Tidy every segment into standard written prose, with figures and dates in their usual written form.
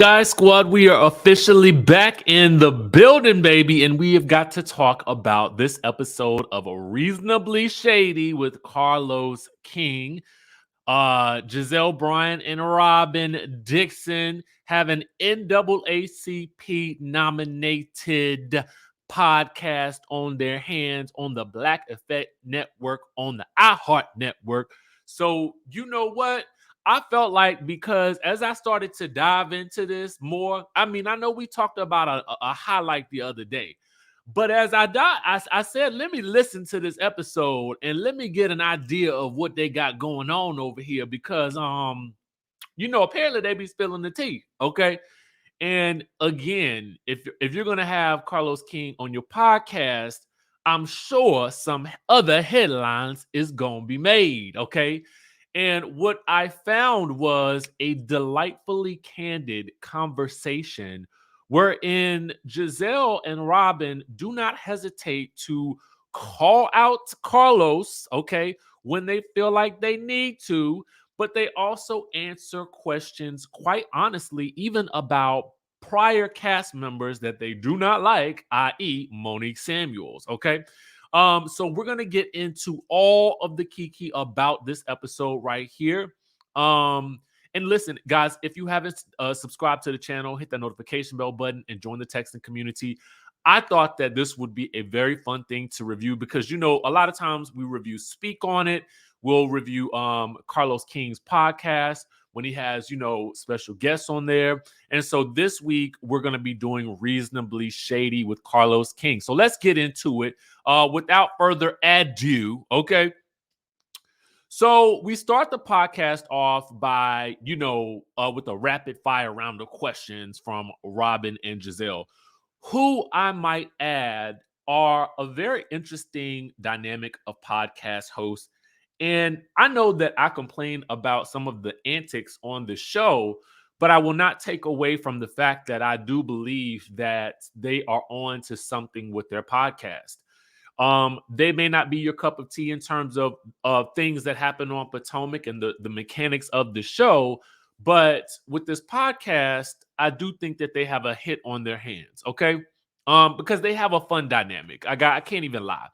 Skye Squad, we are officially back in the building, baby, and we have got to talk about this episode of Reasonably Shady with Carlos King. Gizelle Bryant and Robyn Dixon have an NAACP nominated podcast on their hands on the Black Effect Network, on the iHeart Network. So, you know what? I felt like, because as I started to dive into this more, I mean, I know we talked about a highlight the other day, but as I said, let me listen to this episode and let me get an idea of what they got going on over here, because apparently they be spilling the tea, okay? And again, if you're gonna have Carlos King on your podcast, I'm sure some other headlines is gonna be made, okay? And what I found was a delightfully candid conversation wherein Gizelle and Robyn do not hesitate to call out Carlos, okay, when they feel like they need to, but they also answer questions quite honestly, even about prior cast members that they do not like, i.e., Monique Samuels. Okay. So we're gonna get into all of the kiki about this episode right here. And listen, guys, if you haven't subscribed to the channel, hit that notification bell button and join the texting community. I thought that this would be a very fun thing to review because, a lot of times we review Speak On It. We'll review Carlos King's podcast when he has, special guests on there. And so this week, we're going to be doing Reasonably Shady with Carlos King. So let's get into it without further ado, okay? So we start the podcast off by, with a rapid fire round of questions from Robyn and Gizelle, who I might add are a very interesting dynamic of podcast hosts. And I know that I complain about some of the antics on the show, but I will not take away from the fact that I do believe that they are on to something with their podcast. They may not be your cup of tea in terms of things that happen on Potomac and the mechanics of the show, but with this podcast, I do think that they have a hit on their hands, okay? Because they have a fun dynamic. I can't even lie.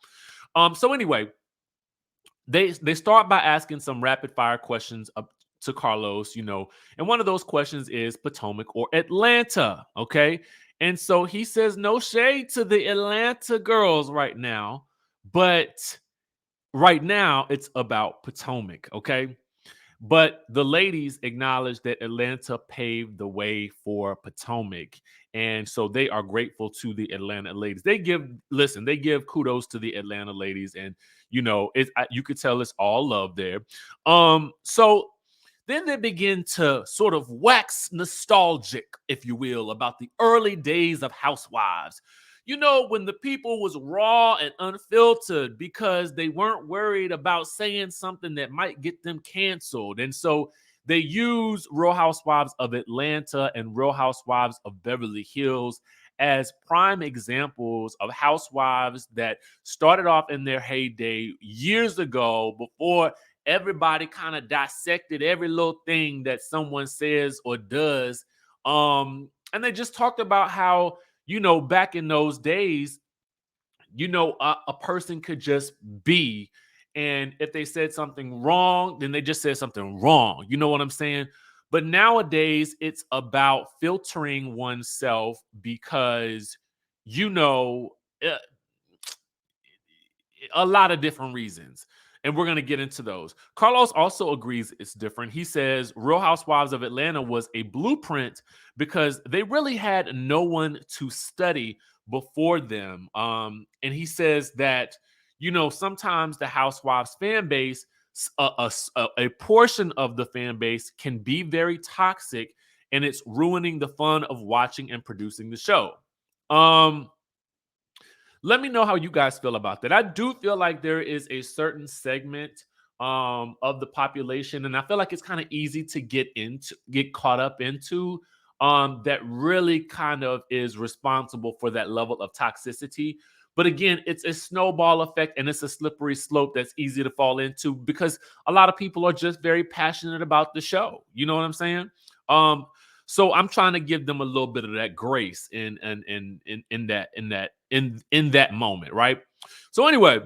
So anyway, they start by asking some rapid fire questions up to Carlos, and one of those questions is Potomac or Atlanta, okay? And so he says no shade to the Atlanta girls right now, but right now it's about Potomac, okay? But the ladies acknowledge that Atlanta paved the way for Potomac. And so they are grateful to the Atlanta ladies. They give kudos to the Atlanta ladies. And, you could tell it's all love there. So then they begin to sort of wax nostalgic, if you will, about the early days of Housewives. When the people was raw and unfiltered because they weren't worried about saying something that might get them canceled. And so they use Real Housewives of Atlanta and Real Housewives of Beverly Hills as prime examples of housewives that started off in their heyday years ago, before everybody kind of dissected every little thing that someone says or does. And they just talked about how, back in those days, a person could just be, and if they said something wrong, then they just said something wrong. You know what I'm saying? But nowadays, it's about filtering oneself because, uh, a lot of different reasons. And we're going to get into those. Carlos also agrees it's different. He says Real Housewives of Atlanta was a blueprint because they really had no one to study before them. And he says that, sometimes the Housewives fan base, a portion of the fan base can be very toxic, and it's ruining the fun of watching and producing the show. Let me know how you guys feel about that. I do feel like there is a certain segment of the population, and I feel like it's kind of easy to get caught up into, that really kind of is responsible for that level of toxicity. But again, it's a snowball effect, and it's a slippery slope that's easy to fall into because a lot of people are just very passionate about the show. You know what I'm saying? So I'm trying to give them a little bit of that grace in that moment, right? So anyway,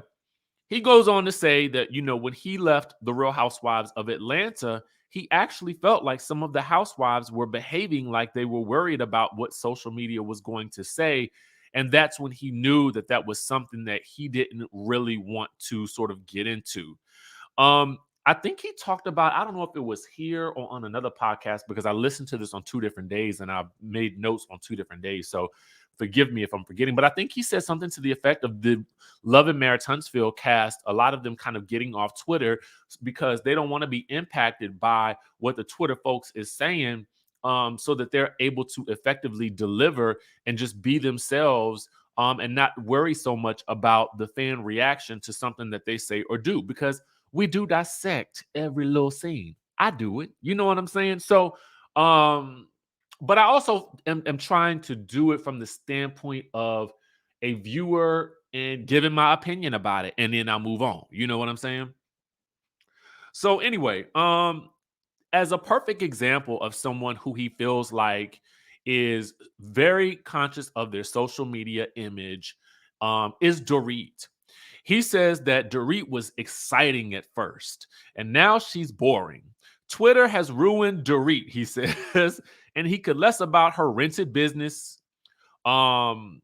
he goes on to say that, when he left the Real Housewives of Atlanta, he actually felt like some of the housewives were behaving like they were worried about what social media was going to say. And that's when he knew that that was something that he didn't really want to sort of get into. I think he talked about, I don't know if it was here or on another podcast, because I listened to this on 2 different days and I made notes on 2 different days. So forgive me if I'm forgetting, but I think he said something to the effect of the Love and Marriage Huntsville cast, a lot of them kind of getting off Twitter because they don't want to be impacted by what the Twitter folks is saying, so that they're able to effectively deliver and just be themselves, and not worry so much about the fan reaction to something that they say or do, because we do dissect every little scene. I do it. You know what I'm saying? So, but I also am trying to do it from the standpoint of a viewer and giving my opinion about it, and then I'll move on. You know what I'm saying? So anyway, as a perfect example of someone who he feels like is very conscious of their social media image, is Dorit. He says that Dorit was exciting at first, and now she's boring. Twitter has ruined Dorit, he says, and he could less about her rented business, um,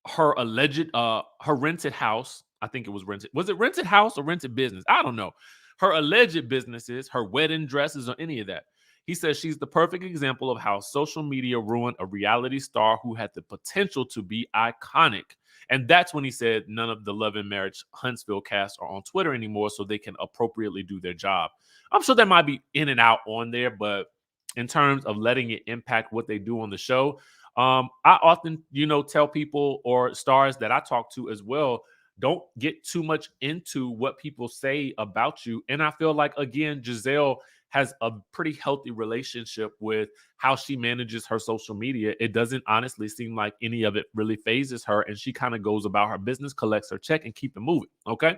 her rented house. I think it was rented. Was it rented house or rented business? I don't know. Her alleged businesses, her wedding dresses, or any of that. He says she's the perfect example of how social media ruined a reality star who had the potential to be iconic. And that's when he said none of the Love and Marriage Huntsville cast are on Twitter anymore, so they can appropriately do their job. I'm sure that might be in and out on there, but in terms of letting it impact what they do on the show, I often, tell people or stars that I talk to as well, don't get too much into what people say about you. And I feel like, again, Gizelle has a pretty healthy relationship with how she manages her social media. It doesn't honestly seem like any of it really phases her, and she kind of goes about her business, collects her check, and keep it moving. Okay.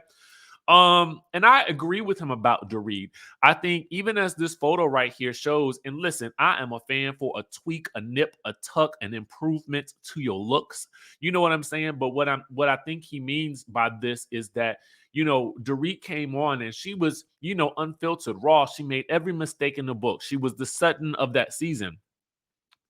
And I agree with him about Dorit. I think even as this photo right here shows, and listen, I am a fan for a tweak, a nip, a tuck, an improvement to your looks. You know what I'm saying? But what I think he means by this is that, Dorit came on and she was, unfiltered, raw. She made every mistake in the book. She was the Sutton of that season.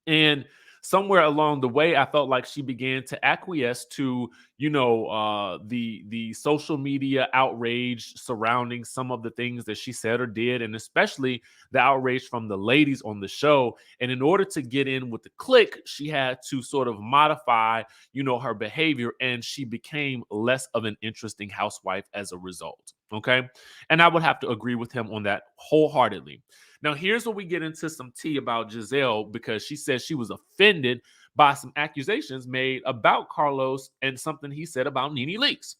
And somewhere along the way, I felt like she began to acquiesce to, the social media outrage surrounding some of the things that she said or did, and especially the outrage from the ladies on the show. And in order to get in with the clique, she had to sort of modify, her behavior, and she became less of an interesting housewife as a result. Okay. And I would have to agree with him on that wholeheartedly. Now, here's where we get into some tea about Gizelle, because she says she was offended by some accusations made about Carlos and something he said about Nene Leakes.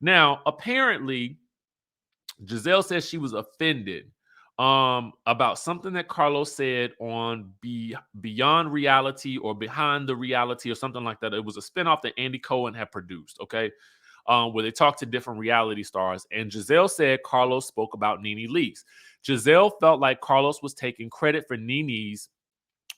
Now, apparently, Gizelle says she was offended about something that Carlos said on Beyond Reality or Behind the Reality or something like that. It was a spinoff that Andy Cohen had produced, okay? Where they talked to different reality stars. And Gizelle said Carlos spoke about Nene Leakes. Gizelle felt like Carlos was taking credit for Nene's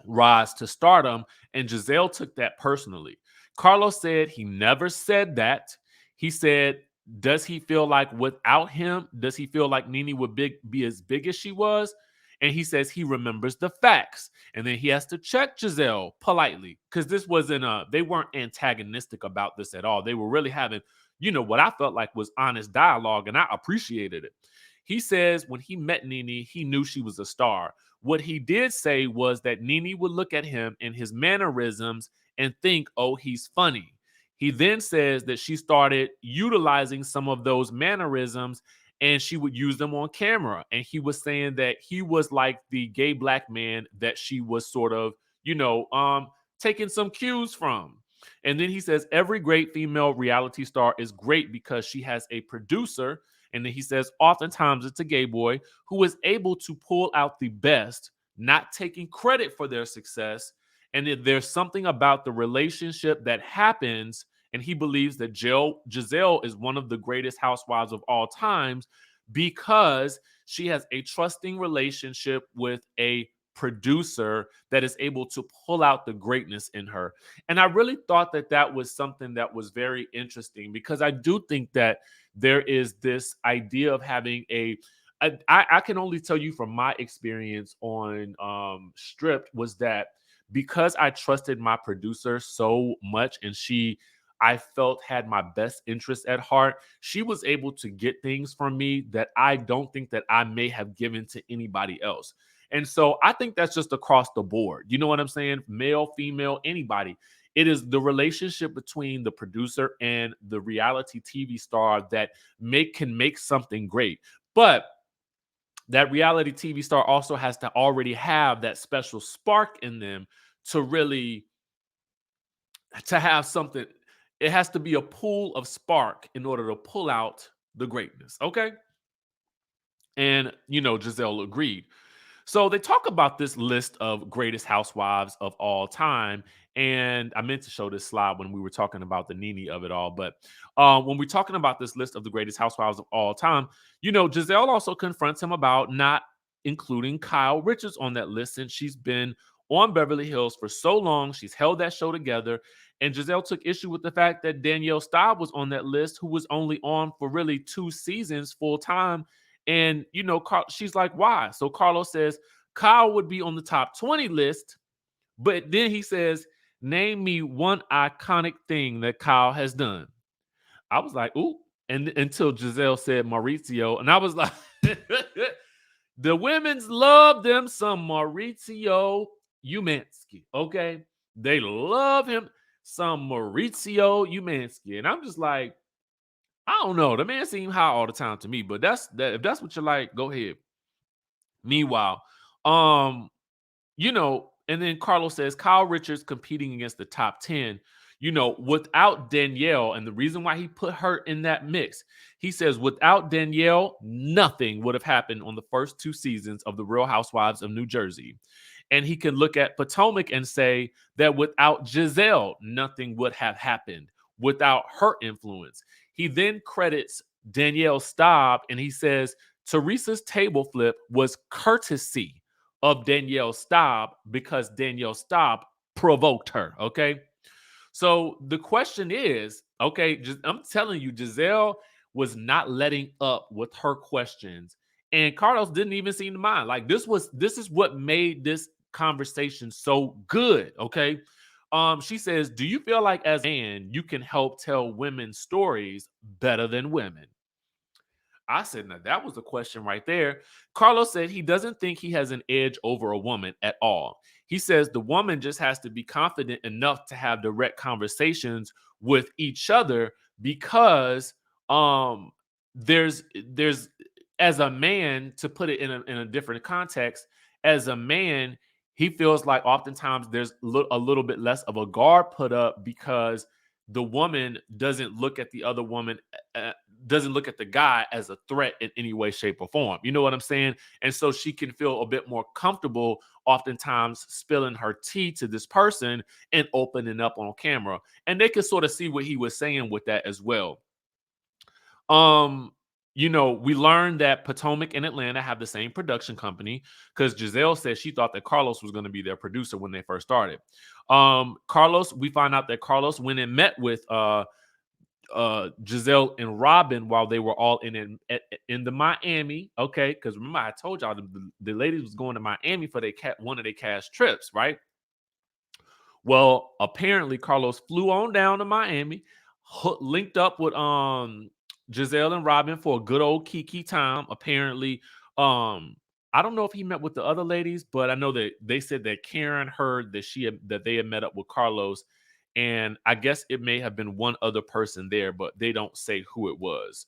rise to stardom, and Gizelle took that personally. Carlos said he never said that. He said, does he feel like without him, does he feel like Nene would be as big as she was? And he says he remembers the facts. And then he has to check Gizelle politely, because this wasn't they weren't antagonistic about this at all. They were really having, what I felt like was honest dialogue, and I appreciated it. He says when he met Nene, he knew she was a star. What he did say was that Nene would look at him and his mannerisms and think, oh, he's funny. He then says that she started utilizing some of those mannerisms and she would use them on camera. And he was saying that he was like the gay black man that she was sort of, taking some cues from. And then he says every great female reality star is great because she has a producer. And then he says oftentimes it's a gay boy who is able to pull out the best, not taking credit for their success. And if there's something about the relationship that happens, and he believes that Gizelle is one of the greatest housewives of all times because she has a trusting relationship with a producer that is able to pull out the greatness in her. And I really thought that that was something that was very interesting, because I do think that there is this idea of having I can only tell you from my experience on Stripped, was that because I trusted my producer so much, and I felt had my best interest at heart, she was able to get things from me that I don't think that I may have given to anybody else. And so I think that's just across the board. You know what I'm saying? Male, female, anybody. It is the relationship between the producer and the reality TV star that can make something great. But that reality TV star also has to already have that special spark in them to really to have something. It has to be a pool of spark in order to pull out the greatness. Okay. And, Gizelle agreed. So they talk about this list of greatest housewives of all time. And I meant to show this slide when we were talking about the Nene of it all. But when we're talking about this list of the greatest housewives of all time, Gizelle also confronts him about not including Kyle Richards on that list, since she's been on Beverly Hills for so long. She's held that show together. And Gizelle took issue with the fact that Danielle Staub was on that list, who was only on for really 2 seasons full time. And, she's like, why? So Carlos says Kyle would be on the top 20 list. But then he says, name me one iconic thing that Kyle has done. I was like, ooh. And until Gizelle said Maurizio. And I was like, the women's love them some Maurizio Umansky. Okay. They love him some Maurizio Umansky. And I'm just like, I don't know. The man seemed high all the time to me, but if that's what you like, go ahead. Meanwhile, and then Carlos says Kyle Richards competing against the top 10, without Danielle, and the reason why he put her in that mix, he says without Danielle, nothing would have happened on the first 2 seasons of The Real Housewives of New Jersey. And he can look at Potomac and say that without Gizelle, nothing would have happened without her influence. He then credits Danielle Staub, and he says Teresa's table flip was courtesy of Danielle Staub because Danielle Staub provoked her. Okay. So the question is, okay, I'm telling you, Gizelle was not letting up with her questions. And Carlos didn't even seem to mind. Like this is what made this conversation so good. Okay. She says, do you feel like as a man, you can help tell women's stories better than women? I said, now that was a question right there. Carlos said he doesn't think he has an edge over a woman at all. He says the woman just has to be confident enough to have direct conversations with each other, because there's as a man, to put it in a different context, as a man, he feels like oftentimes there's a little bit less of a guard put up, because the woman doesn't look at the other woman, doesn't look at the guy as a threat in any way, shape, or form. You know what I'm saying? And so she can feel a bit more comfortable oftentimes spilling her tea to this person and opening up on camera. And they could sort of see what he was saying with that as well. We learned that Potomac and Atlanta have the same production company, because Gizelle said she thought that Carlos was going to be their producer when they first started. We find out that Carlos went and met with Gizelle and Robyn while they were all in the Miami. Okay, because remember I told y'all the ladies was going to Miami for one of their cash trips, right? Well, apparently Carlos flew on down to Miami, linked up with Gizelle and Robyn for a good old kiki time. Apparently, I don't know if he met with the other ladies, but I know that they said that Karen heard that they had met up with Carlos, and I guess it may have been one other person there, but they don't say who it was.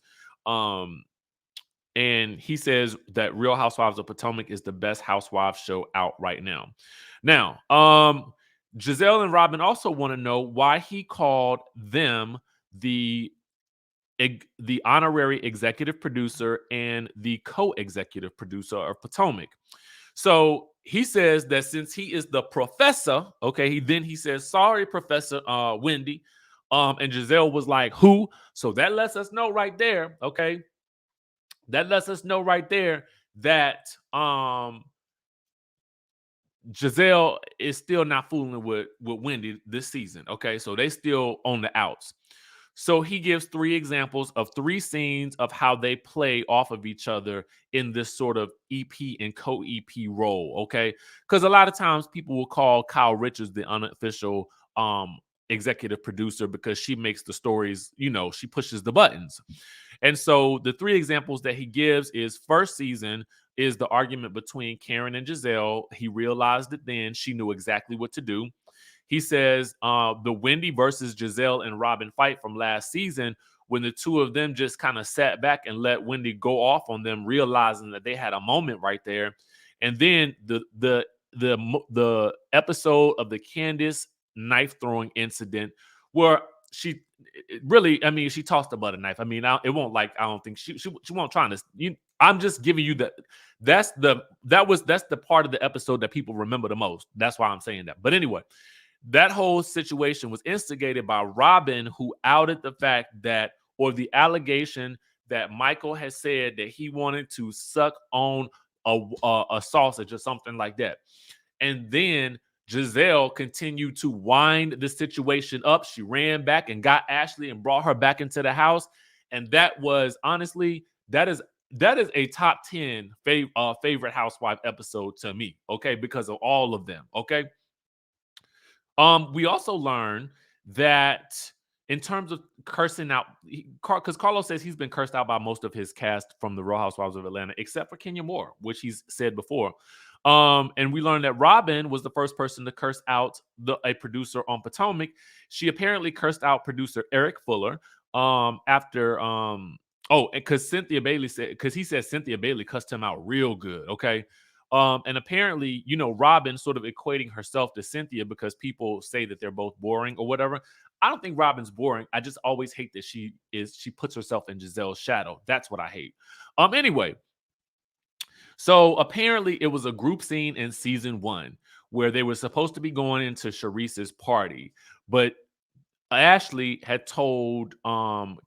And he says that Real Housewives of Potomac is the best housewives show out right now. Now, Gizelle and Robyn also want to know why he called them the honorary executive producer and the co-executive producer of Potomac. So he says that since he is the professor, okay, he says, sorry, Professor Wendy. And Gizelle was like, who? So that lets us know right there, okay? That lets us know right there that Gizelle is still not fooling with Wendy this season. Okay, so they still on the outs. So he gives three examples of three scenes of how they play off of each other in this sort of EP and co-EP role. Okay, because a lot of times people will call Kyle Richards the unofficial executive producer because she makes the stories. She pushes the buttons. And so the three examples that he gives is first season is the argument between Karen and Gizelle. He realized it then. She knew exactly what to do. He says the Wendy versus Gizelle and Robyn fight from last season, when the two of them just kind of sat back and let Wendy go off on them, realizing that they had a moment right there. And then the episode of the Candace knife throwing incident, where she really, I mean, she tossed about a knife. I mean, it won't I don't think she won't trying to. I'm just giving you that's the part of the episode that people remember the most. That's why I'm saying that. But anyway, that whole situation was instigated by Robyn, who outed the fact that, or the allegation that Michael has said that he wanted to suck on a sausage or something like that. And then Gizelle continued to wind the situation up. She ran back and got Ashley and brought her back into the house. And that was honestly, that is a top 10 favorite housewife episode to me, okay, because of all of them, okay? We also learned that in terms of cursing out, because Carlos says he's been cursed out by most of his cast from the Real Housewives of Atlanta, except for Kenya Moore, which he's said before. And we learned that Robyn was the first person to curse out a producer on Potomac. She apparently cursed out producer Eric Fuller after because Cynthia Bailey said, because he said Cynthia Bailey cussed him out real good. Okay. And apparently, Robyn sort of equating herself to Cynthia because people say that they're both boring or whatever. I don't think Robyn's boring. I just always hate that she puts herself in Gizelle's shadow. That's what I hate. Anyway, so apparently it was a group scene in season 1 where they were supposed to be going into Charisse's party, but Ashley had told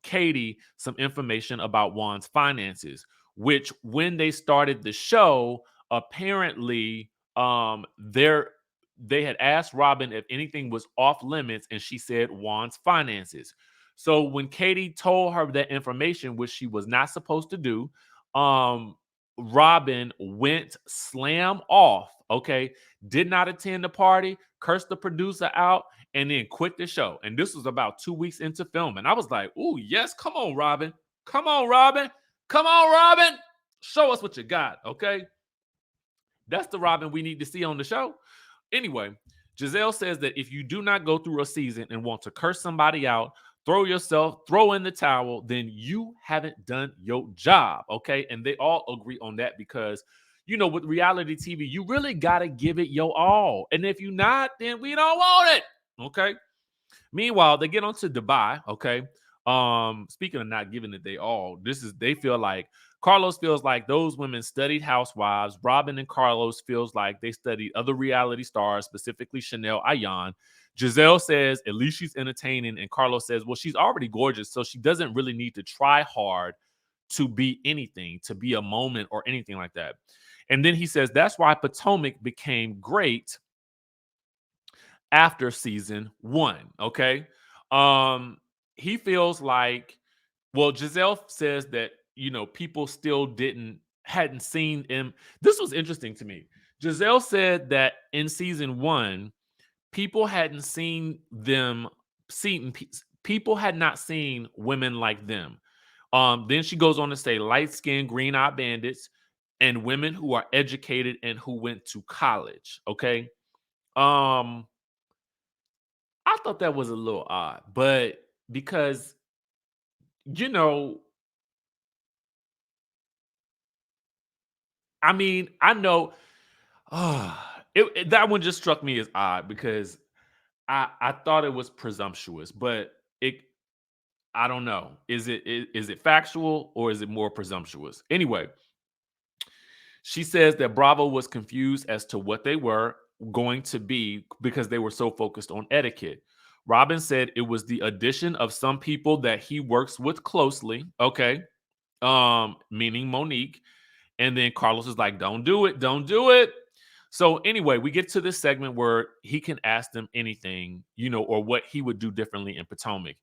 Katie some information about Juan's finances, which when they started the show, apparently they had asked Robyn if anything was off limits, and she said Juan's finances. So when Katie told her that information, which she was not supposed to do, Robyn went slam off, okay, did not attend the party, cursed the producer out, and then quit the show. And this was about 2 weeks into filming. I was like, "Ooh, yes, come on, Robyn. Come on, Robyn. Come on, Robyn. Show us what you got, okay?" That's the Robyn we need to see on the show. Anyway, Gizelle says that if you do not go through a season and want to curse somebody out, throw in the towel, then you haven't done your job, okay? And they all agree on that because, with reality TV, you really got to give it your all. And if you're not, then we don't want it, okay? Meanwhile, they get onto Dubai, okay? Speaking of not giving it they all, they feel like Carlos feels like those women studied housewives. Robyn and Carlos feels like they studied other reality stars, specifically Chanel Ayan. Gizelle says at least she's entertaining, and Carlos says, well, she's already gorgeous, so she doesn't really need to try hard to be anything, to be a moment or anything like that. And then he says that's why Potomac became great after season 1. Okay. He feels like, well, Gizelle says that, people still hadn't seen him. This was interesting to me. Gizelle said that in season 1, people hadn't seen people had not seen women like them. Then she goes on to say light-skinned, green-eyed bandits and women who are educated and who went to college. Okay. I thought that was a little odd, but because, I mean, I know that one just struck me as odd because I thought it was presumptuous, but I don't know. Is it factual or is it more presumptuous? Anyway, she says that Bravo was confused as to what they were going to be because they were so focused on etiquette. Robyn said it was the addition of some people that he works with closely, okay, meaning Monique. And then Carlos is like, don't do it, don't do it. So anyway, we get to this segment where he can ask them anything, or what he would do differently in Potomac.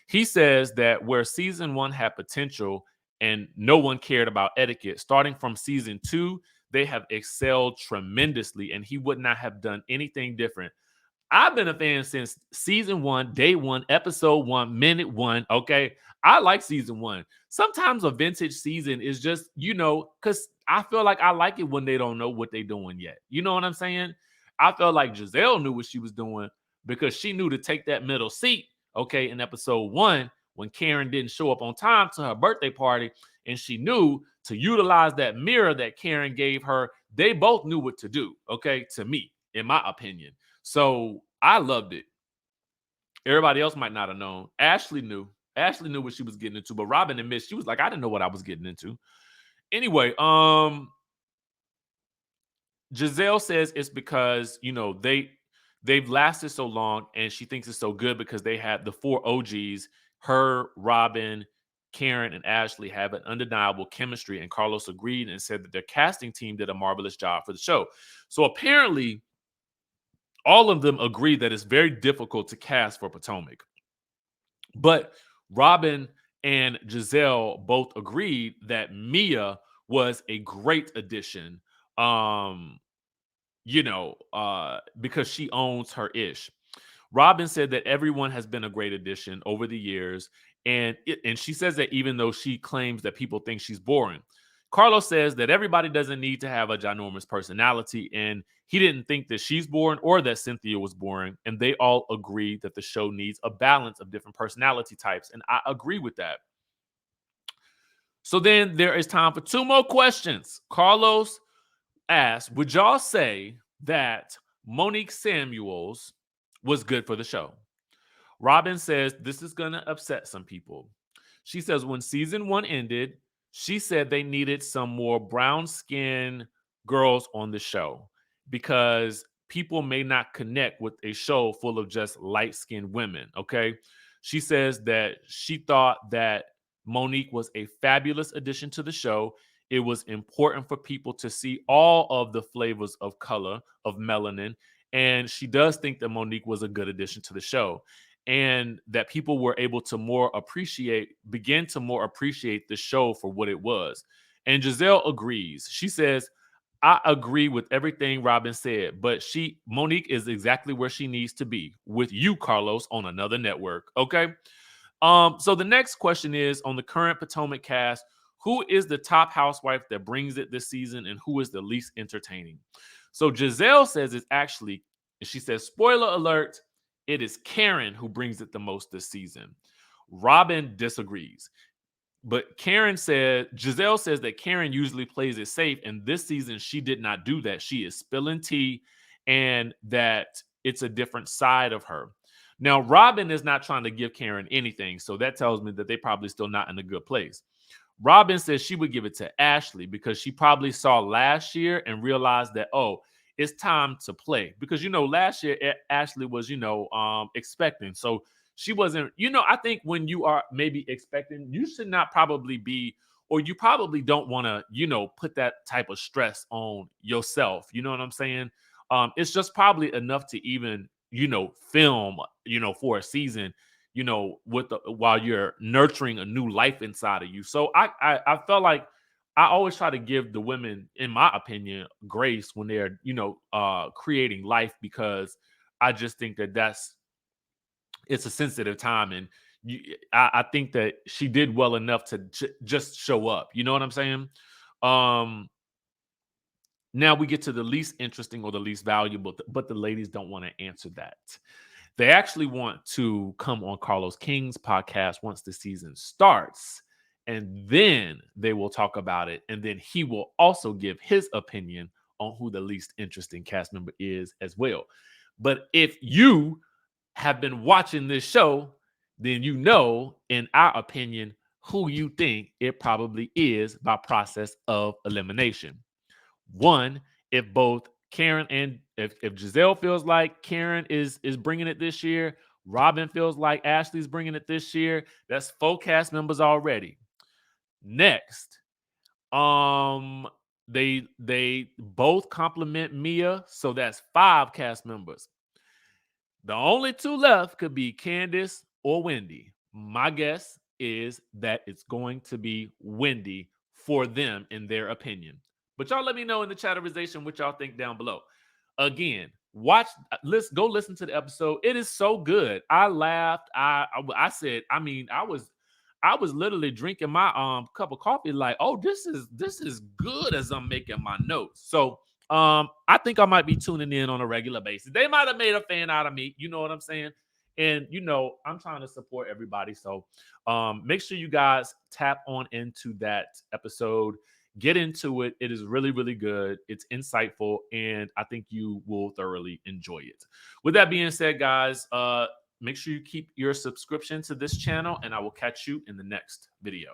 He says that where season 1 had potential and no one cared about etiquette, starting from season 2, they have excelled tremendously, and he would not have done anything different. I've been a fan since season 1, day 1, episode 1, minute 1. Okay. I like season 1. Sometimes a vintage season is just, because I feel like I like it when they don't know what they're doing yet. You know what I'm saying? I felt like Gizelle knew what she was doing because she knew to take that middle seat, okay, in episode 1 when Karen didn't show up on time to her birthday party. And she knew to utilize that mirror that Karen gave her. They both knew what to do, okay, to me, in my opinion. So I loved it. Everybody else might not have known. Ashley knew. Ashley knew what she was getting into, but Robyn admits she was like, I didn't know what I was getting into. Anyway, Gizelle says it's because they've lasted so long, and she thinks it's so good because they had the 4 OGs, her, Robyn, Karen, and Ashley have an undeniable chemistry, and Carlos agreed and said that their casting team did a marvelous job for the show. So apparently all of them agree that it's very difficult to cast for Potomac. But Robyn and Gizelle both agreed that Mia was a great addition, because she owns her ish. Robyn said that everyone has been a great addition over the years, and she says that even though she claims that people think she's boring. Carlos says that everybody doesn't need to have a ginormous personality, and he didn't think that she's boring or that Cynthia was boring, and they all agree that the show needs a balance of different personality types, and I agree with that. So then there is time for 2 more questions. Carlos asked, would y'all say that Monique Samuels was good for the show? Robyn says this is going to upset some people. She says when season 1 ended, she said they needed some more brown skin girls on the show because people may not connect with a show full of just light skinned women. Okay. She says that she thought that Monique was a fabulous addition to the show. It was important for people to see all of the flavors of color, of melanin. And she does think that Monique was a good addition to the show, and that people were able to begin to more appreciate the show for what it was. And Gizelle agrees. She says, I agree with everything Robyn said, but Monique is exactly where she needs to be with you, Carlos, on another network. Okay. So the next question is on the current Potomac cast, who is the top housewife that brings it this season and who is the least entertaining? So Gizelle says it's actually, she says, spoiler alert, it is Karen who brings it the most this season. Robyn disagrees. But Gizelle says that Karen usually plays it safe, and this season she did not do that. She is spilling tea, and that it's a different side of her. Now, Robyn is not trying to give Karen anything, so that tells me that they're probably still not in a good place. Robyn says she would give it to Ashley because she probably saw last year and realized that, oh, it's time to play. Because, last year Ashley was, expecting. So she wasn't, I think when you are maybe expecting, you should not probably be, or you probably don't want to, put that type of stress on yourself. You know what I'm saying? It's just probably enough to even, film, for a season, while you're nurturing a new life inside of you. So I felt like I always try to give the women, in my opinion, grace when they're, creating life, because I just think that it's a sensitive time, and I think that she did well enough to just show up. You know what I'm saying? Now we get to the least interesting or the least valuable, but the ladies don't want to answer that. They actually want to come on Carlos King's podcast once the season starts, and then they will talk about it. And then he will also give his opinion on who the least interesting cast member is as well. But if you have been watching this show, then in our opinion, who you think it probably is by process of elimination. One, if both Karen and if Gizelle feels like Karen is bringing it this year, Robyn feels like Ashley's bringing it this year. That's 4 cast members already. Next, They both compliment Mia, so that's 5 cast members. The only 2 left could be Candace or Wendy. My guess is that it's going to be Wendy for them in their opinion. But y'all let me know in the chatterization what y'all think down below. Again, let's go listen to the episode. It is so good. I laughed. I said, I was literally drinking my cup of coffee like, oh, this is good as I'm making my notes. So I think I might be tuning in on a regular basis. They might have made a fan out of me, you know what I'm saying? And I'm trying to support everybody. So make sure you guys tap on into that episode. Get into it. It is really, really good. It's insightful, and I think you will thoroughly enjoy it. With that being said, guys, make sure you keep your subscription to this channel, and I will catch you in the next video.